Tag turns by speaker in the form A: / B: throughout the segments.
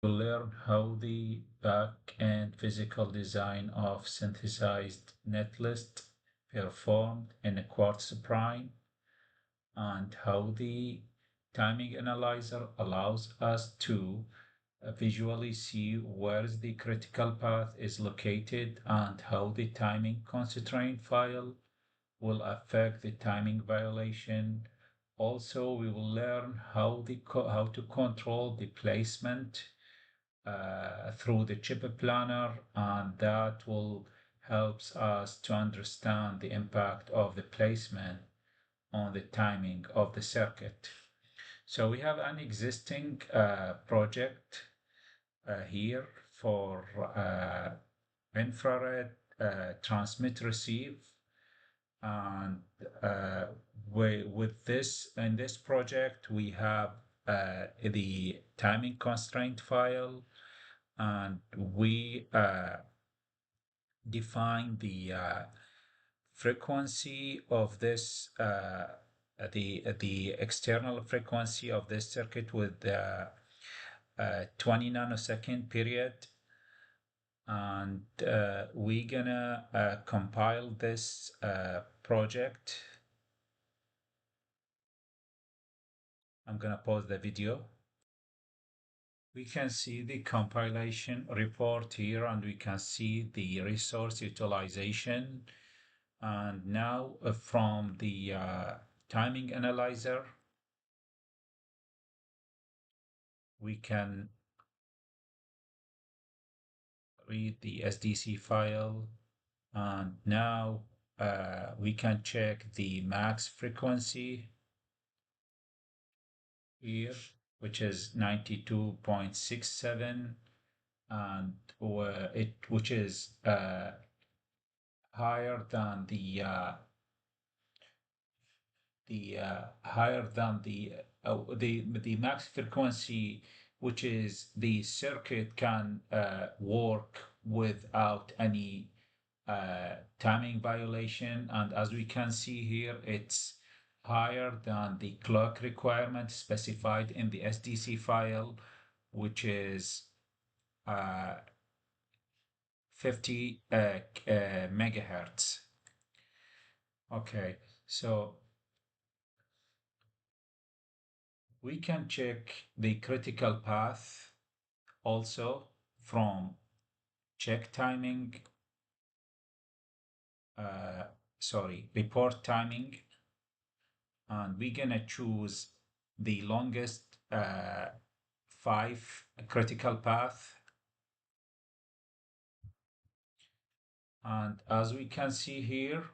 A: We'll learn how the back-end physical design of synthesized netlist performed in a Quartus Prime and how the timing analyzer allows us to visually see where the critical path is located and how the timing constraint file will affect the timing violation. Also, we will learn how to control the placement through the chip planner, and that will helps us to understand the impact of the placement on the timing of the circuit. So we have an existing project here for infrared transmit receive, and with this in this project we have the timing constraint file, and we define the frequency of this the external frequency of this circuit with 20 nanosecond period, and we're gonna compile this project. I'm gonna pause the video. We can see the compilation report here, and we can see the resource utilization. And now from the timing analyzer, we can read the SDC file, and now we can check the max frequency here, which is 92.67, and which is higher than the max frequency, which is the circuit can work without any timing violation. And as we can see here, it's higher than the clock requirement specified in the SDC file, which is 50 megahertz. Okay, so we can check the critical path also from check timing, report timing, and we're gonna choose the longest 5 critical path. And as we can see here,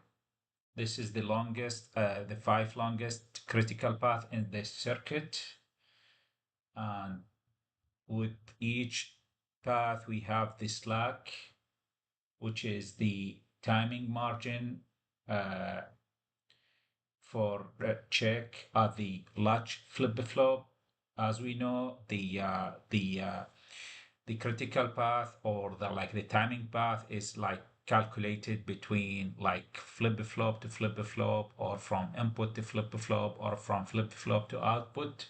A: this is the longest, the 5 longest critical path in this circuit. And with each path, we have the slack, which is the timing margin for check at the latch flip-flop. As we know, the critical path, or the timing path, is like calculated between like flip-flop to flip-flop, or from input to flip-flop, or from flip-flop to output.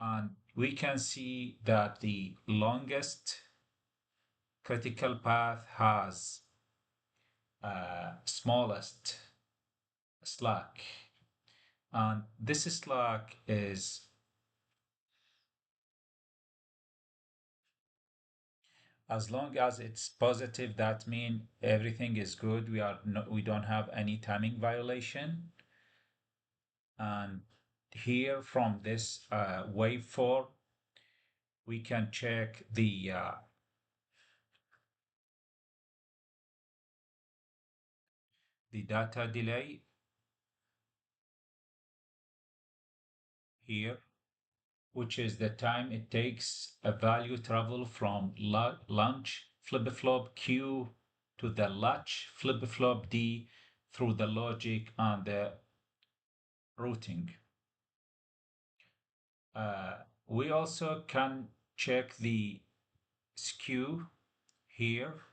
A: And we can see that the longest critical path has smallest slack, and this slack is as long as it's positive, that means everything is good. We don't have any timing violation. And here from this waveform, we can check the data delay here, which is the time it takes a value travel from launch flip-flop Q to the latch flip-flop D through the logic and the routing. We also can check the skew here,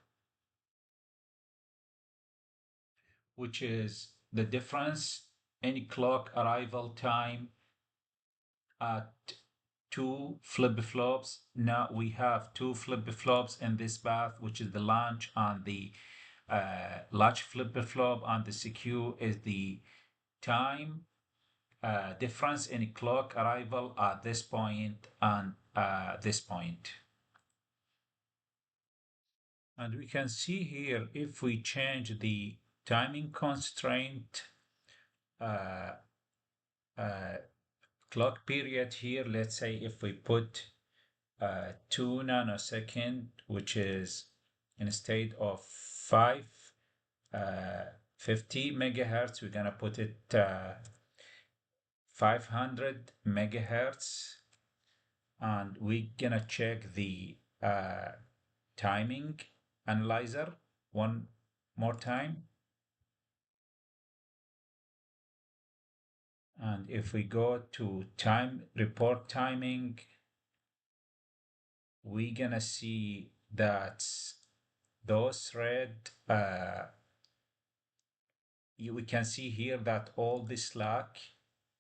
A: which is the difference in clock arrival time at two flip-flops. Now we have two flip-flops in this path, which is the launch and the latch flip-flop, and the skew is the time difference in clock arrival at this point and this point. And we can see here, if we change the timing constraint clock period here, let's say if we put 2 nanosecond, which is instead of 50 megahertz, we're gonna put it 500 megahertz, and we're gonna check the timing analyzer one more time. And if we go to time report timing, we're gonna see that those red, we can see here that all the slack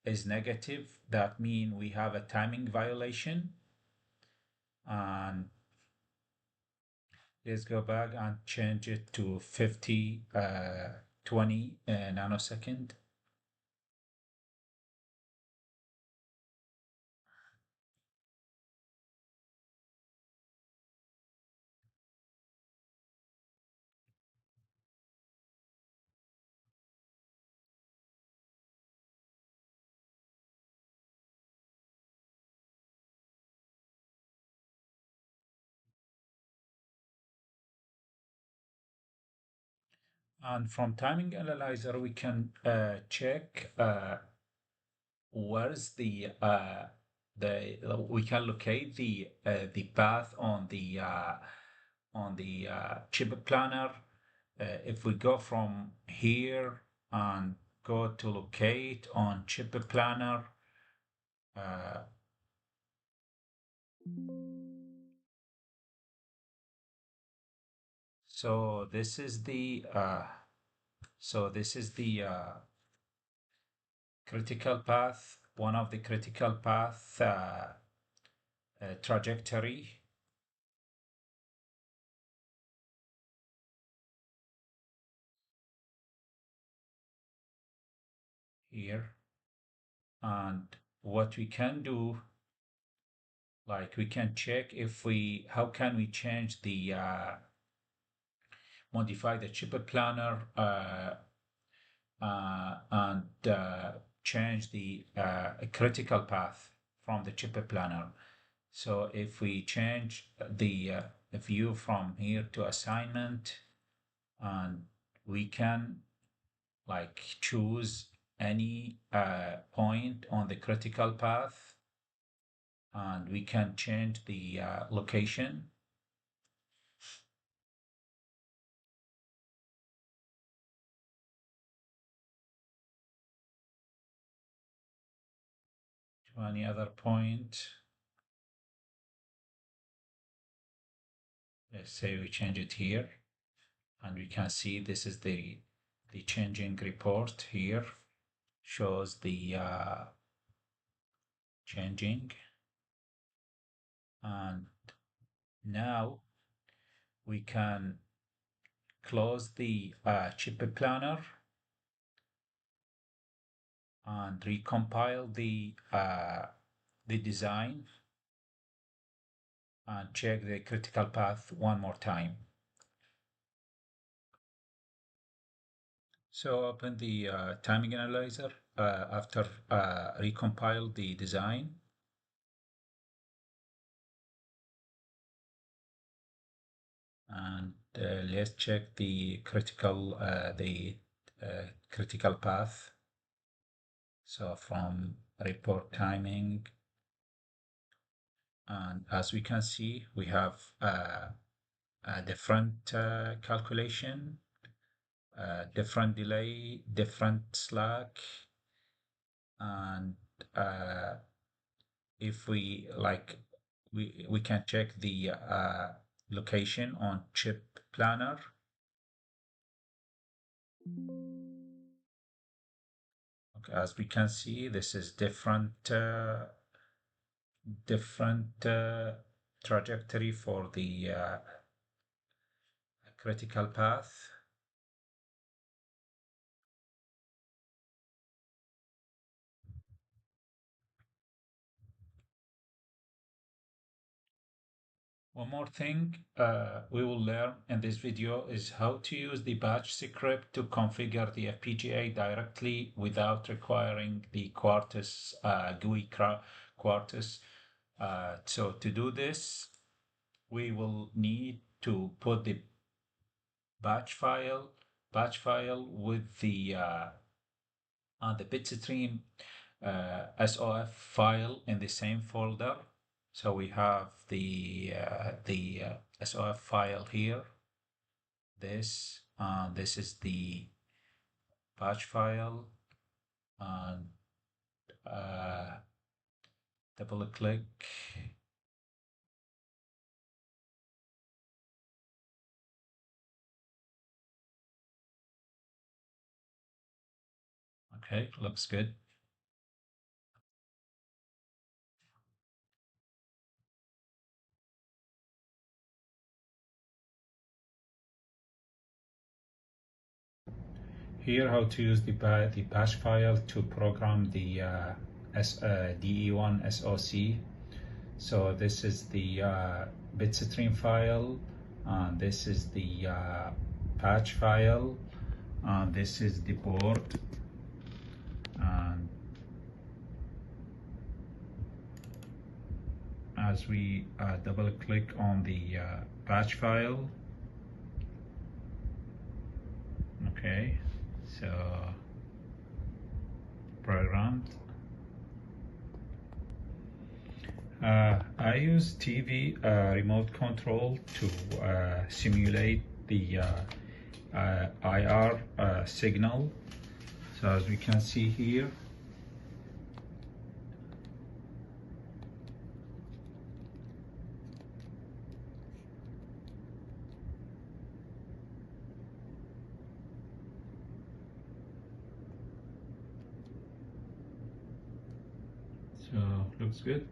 A: is negative. That means we have a timing violation. And let's go back and change it to 20 nanosecond. And from timing analyzer, we can check where's the we can locate the path on the chip planner. If we go from here and go to locate on chip planner, so this is the critical path, one of the critical path trajectory. Here, and what we can do, like we can check if we, how can we change the modify the chip planner and change the critical path from the chip planner. So if we change the view from here to assignment, and we can like choose any point on the critical path, and we can change the location. To any other point. Let's say we change it here, and we can see this is the changing report here, shows the changing. And now we can close the chip planner and recompile the design and check the critical path one more time. So open the timing analyzer after recompile the design. And let's check the critical path. So from report timing, and as we can see, we have a different calculation, different delay, different slack, and if we like, we can check the location on chip planner. Okay, as we can see, this is different different trajectory for the critical path. One more thing we will learn in this video is how to use the batch script to configure the FPGA directly without requiring the Quartus GUI Quartus. So to do this, we will need to put the batch file with the bitstream SOF file in the same folder. So we have the SOF file here. This is the batch file, and double click. Okay, looks good. Here, how to use the bash file to program the DE1 SOC. So this is the bitstream file, and this is the patch file, and this is the board. And as we double click on the patch file, okay, so programmed. I use TV remote control to simulate the IR signal. So as we can see here, so looks good.